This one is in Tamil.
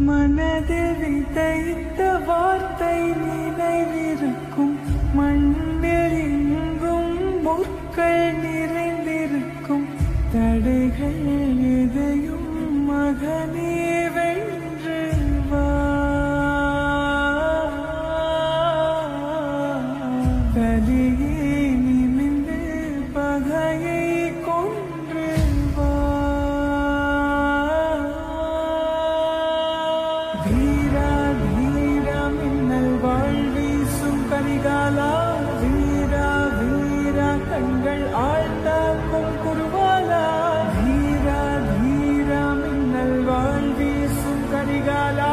மனதில் விதைத்த வார்த்தை நினைவிருக்கும், மண்ணில் எங்கும் முற்கள் நிறைந்திருக்கும். தடைகள் எதையும் மகனே வென்று வா, கலியே நிமிந்து பகையை கொன்று வா. வீரா வீரா மின்னல் வாழ்வீசும் கரிகாலா, வீரா வீரா கண்கள் ஆழ்த்தாக்கும் குருவாலா. வீரா வீரா மின்னல் வாழ்வீசும் கரிகாலா,